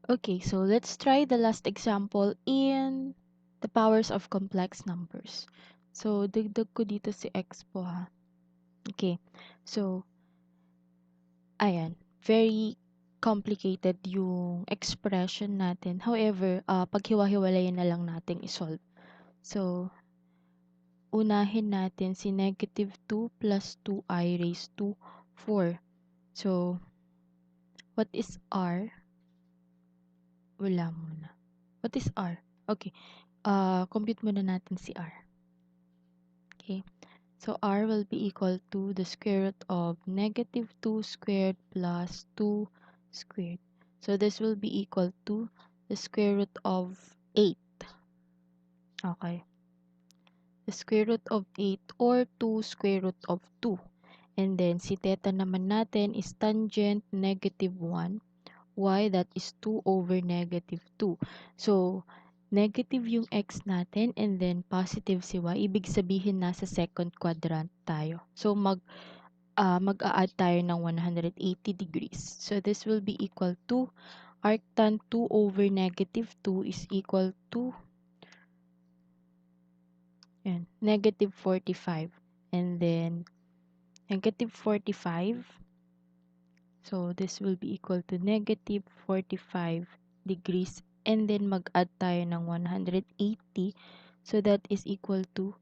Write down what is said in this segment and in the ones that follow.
Okay, so let's try the last example in the powers of complex numbers. So, dagdag ko dito si x po ha. Okay, so, ayan. Very complicated yung expression natin. However, paghiwa-hiwalayin na lang natin isolve. So, unahin natin si negative 2 plus 2i raised to 4. So, what is r? Wala muna. What is r? Okay. Compute muna natin si r. Okay. So, r will be equal to the square root of negative 2 squared plus 2 squared. So, this will be equal to the square root of 8. Okay. The square root of 8 or 2 square root of 2. And then, si theta naman natin is tangent negative 1. Y, that is 2 over negative 2. So, negative yung x natin and then positive si y. Ibig sabihin nasa second quadrant tayo. So, mag-a-add tayo ng 180 degrees. So, this will be equal to arctan 2 over negative 2 is equal to negative 45. And then, negative 45. So, this will be equal to negative 45 degrees. And then, mag-add tayo ng 180. So, that is equal to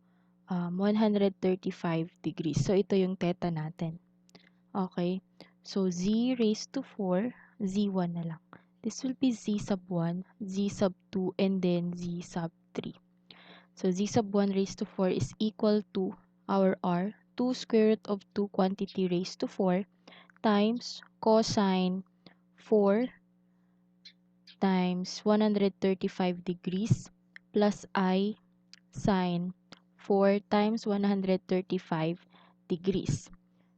135 degrees. So, ito yung theta natin. Okay. So, z raised to 4, z1 na lang. This will be z sub 1, z sub 2, and then z sub 3. So, z sub 1 raised to 4 is equal to our r, 2 square root of 2 quantity raised to 4 times cosine 4 times 135 degrees plus I sine 4 times 135 degrees.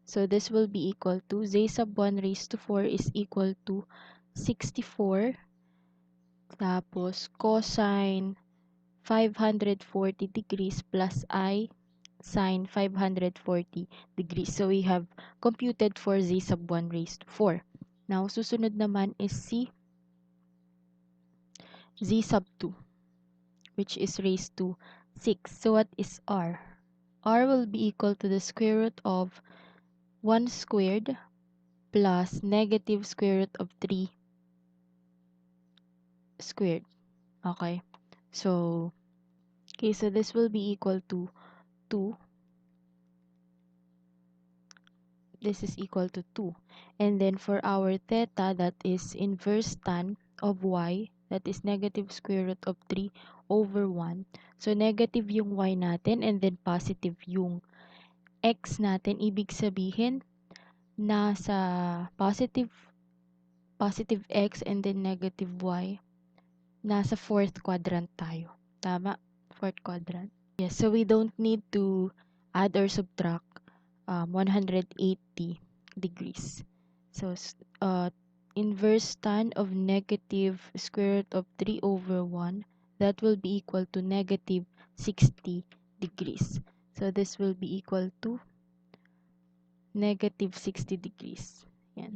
So, this will be equal to z sub 1 raised to 4 is equal to 64 tapos cosine 540 degrees plus I sine 540 degrees. So, we have computed for z sub 1 raised to 4. Now, susunod naman is si z sub 2, which is raised to 6. So, what is r? R will be equal to the square root of 1 squared plus negative square root of 3 squared. Okay. So, this will be equal to 2. This is equal to 2. And then for our theta, that is inverse tan of y, that is negative square root of 3 over 1. So, negative yung y natin and then positive yung x natin. Ibig sabihin, nasa positive x and then negative y. Nasa fourth quadrant tayo. Tama? Fourth quadrant. Yes, so we don't need to add or subtract 180 degrees. So, inverse tan of negative square root of 3 over 1, that will be equal to negative 60 degrees. So, this will be equal to negative 60 degrees. Yan.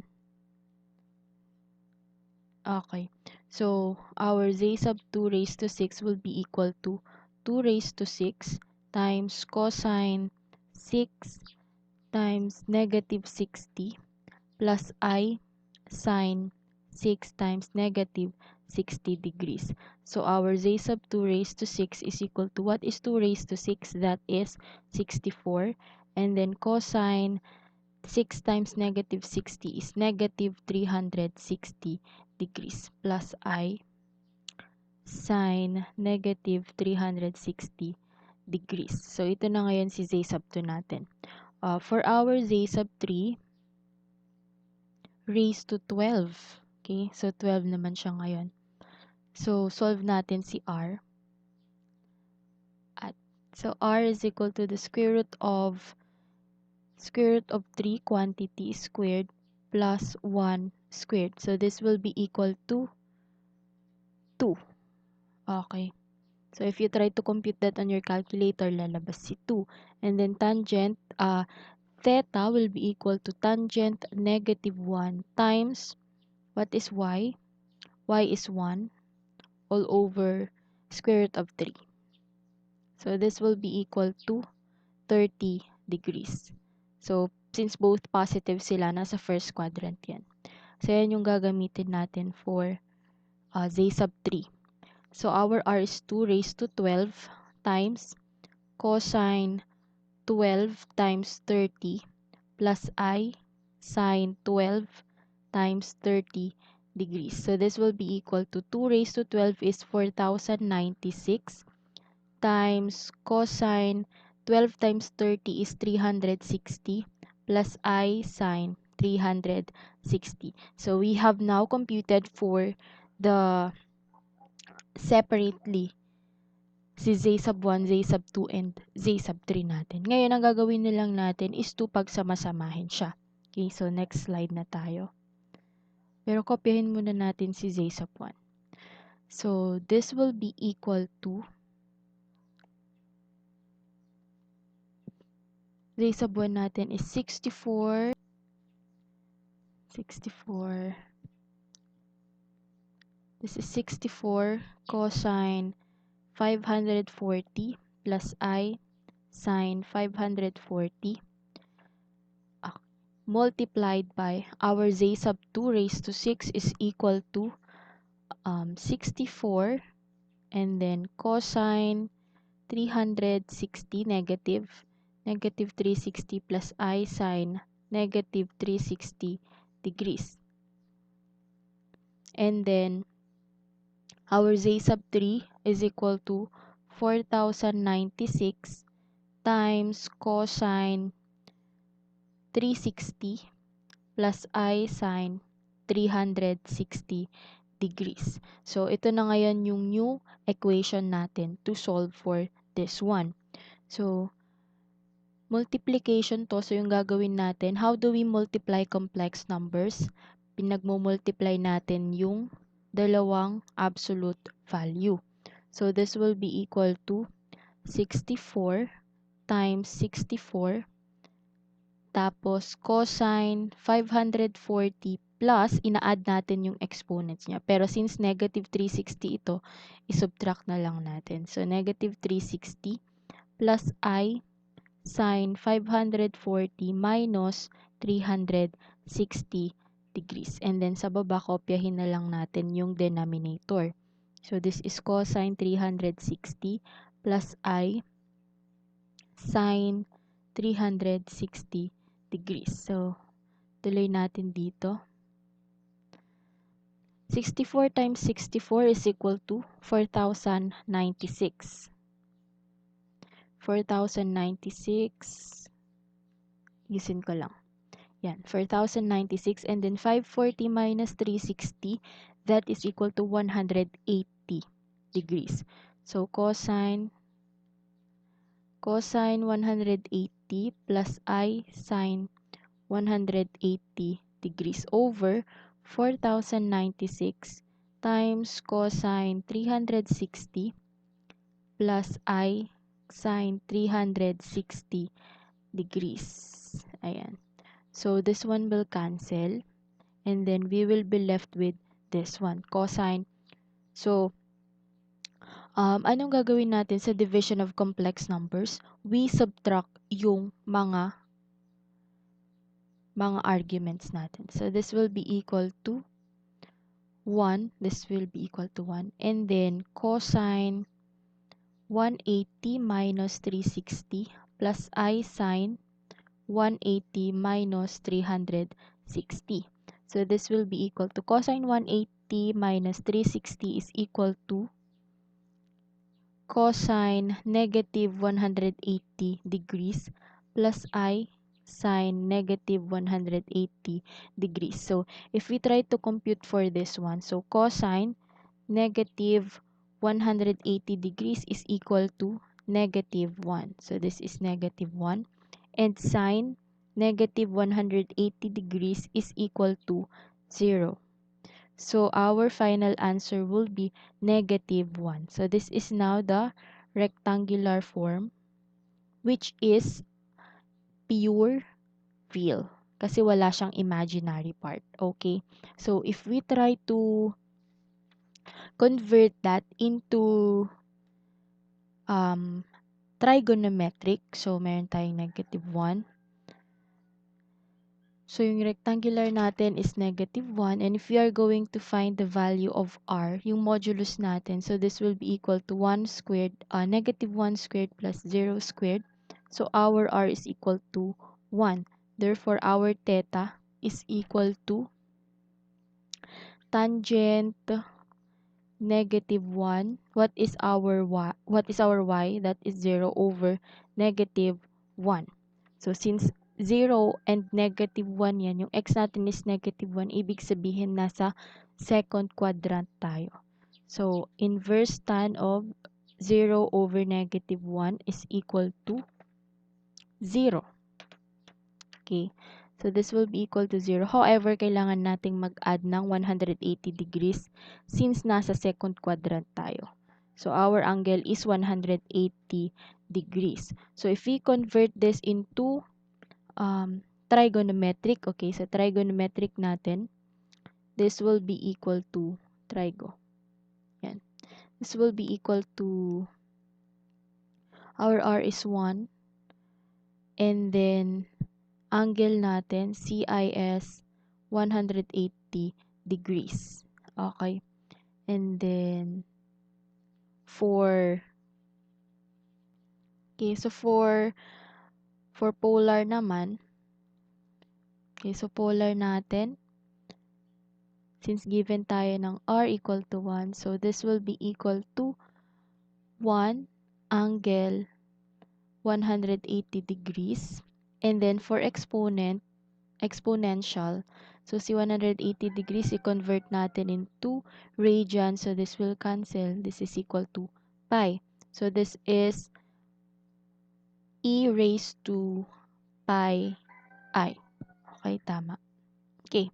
Okay. So, our z sub 2 raised to 6 will be equal to 2 raised to 6 times cosine 6 times negative 60 plus I sine 6 times negative 60 degrees. So, our z sub 2 raised to 6 is equal to, what is 2 raised to 6? That is 64. And then cosine 6 times negative 60 is negative 360 degrees plus I sine negative 360 degrees. So, ito na ngayon si z sub 2 natin. For our z sub 3 raised to 12. Okay, so 12 naman siya ngayon. So, solve natin si r. So, r is equal to the square root of 3 quantity squared plus 1 squared. So, this will be equal to 2. Okay. So, if you try to compute that on your calculator, lalabas si 2. And then, tangent, theta will be equal to tangent negative 1 times, what is y? y is 1 all over square root of 3. So this will be equal to 30 degrees. So since both positive sila, nasa first quadrant yan. So yan yung gagamitin natin for z sub 3. So our r is 2 raised to 12 times cosine 12 times 30 plus I sine 12 times 30 degrees. So this will be equal to 2 raised to 12 is 4096 times cosine 12 times 30 is 360 plus I sine 360. So we have now computed for the separately si z sub 1, z sub 2, and z sub 3 natin. Ngayon, ang gagawin na lang natin is to pagsamasamahin siya. Okay, so next slide na tayo. Pero kopyahin muna natin si z sub 1. So this will be equal to z sub 1 natin is 64. This is 64 cosine 540 plus I sine 540 multiplied by our z sub 2 raised to 6 is equal to 64, and then cosine 360 negative 360 plus I sine negative 360 degrees. And then our z sub 3 is equal to 4096 times cosine 360 plus I sine 360 degrees. So, ito na ngayon yung new equation natin to solve for this one. So, multiplication to. So, yung gagawin natin, how do we multiply complex numbers? Pinagmo-multiply natin yung dalawang absolute value. So, this will be equal to 64 times 64 tapos cosine 540 plus, ina-add natin yung exponents niya. Pero since negative 360 ito, isubtract na lang natin. So, negative 360 plus I sine 540 minus 360 degrees. And then sa baba, kopyahin na lang natin yung denominator. So, this is cosine 360 plus I sine 360 degrees. So, tuloy natin dito. 64 times 64 is equal to 4096. 4096, yusin ko lang. Yan, 4096, and then 540 minus 360, that is equal to 180 degrees. So, cosine 180 plus I sine 180 degrees over 4096 times cosine 360 plus I sine 360 degrees. Ayan. So, this one will cancel, and then we will be left with this one, cosine. So, anong gagawin natin sa division of complex numbers? We subtract yung mga arguments natin. So, this will be equal to 1. This will be equal to 1. And then, cosine 180 minus 360 plus I sine 180 minus 360. So, this will be equal to cosine 180 minus 360 is equal to cosine negative 180 degrees plus I sine negative 180 degrees. So, if we try to compute for this one, so cosine negative 180 degrees is equal to negative 1. So, this is negative 1. And sine negative 180 degrees is equal to 0. So, our final answer will be negative 1. So, this is now the rectangular form, which is pure real. Kasi wala siyang imaginary part. Okay? So, if we try to convert that into trigonometric. So, meron tayong -1. So, yung rectangular natin is -1. And if we are going to find the value of r, yung modulus natin, so this will be equal to 1 squared, -1 squared plus 0 squared. So, our r is equal to 1. Therefore, our theta is equal to tangent -1. What is our y? What is our y? That is 0 over -1. So, since 0 and -1 yan, yung x natin is -1, ibig sabihin nasa second quadrant tayo. So, inverse tan of 0 over -1 is equal to 0. Okay. So, this will be equal to 0. However, kailangan nating mag-add ng 180 degrees since nasa second quadrant tayo. So, our angle is 180 degrees. So, if we convert this into trigonometric, okay, so trigonometric natin, this will be equal to trigo. Yan. This will be equal to, our r is 1, and then angle natin, CIS, 180 degrees. Okay. And then, for polar naman, okay, so polar natin, since given tayo ng r equal to 1, so this will be equal to 1 angle 180 degrees. And then, for exponential, so si 180 degrees, i-convert natin into radian. So, this will cancel. This is equal to pi. So, this is e raised to pi I. Okay, tama. Okay.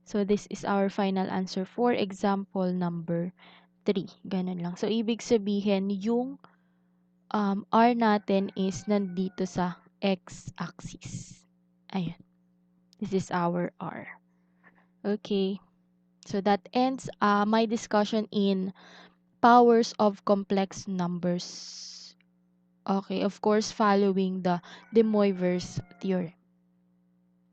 So, this is our final answer for example number 3. Ganun lang. So, ibig sabihin, yung r natin is nandito sa x-axis. Ayun. This is our r. Okay. So, that ends my discussion in powers of complex numbers. Okay. Of course, following the De Moivre's theorem.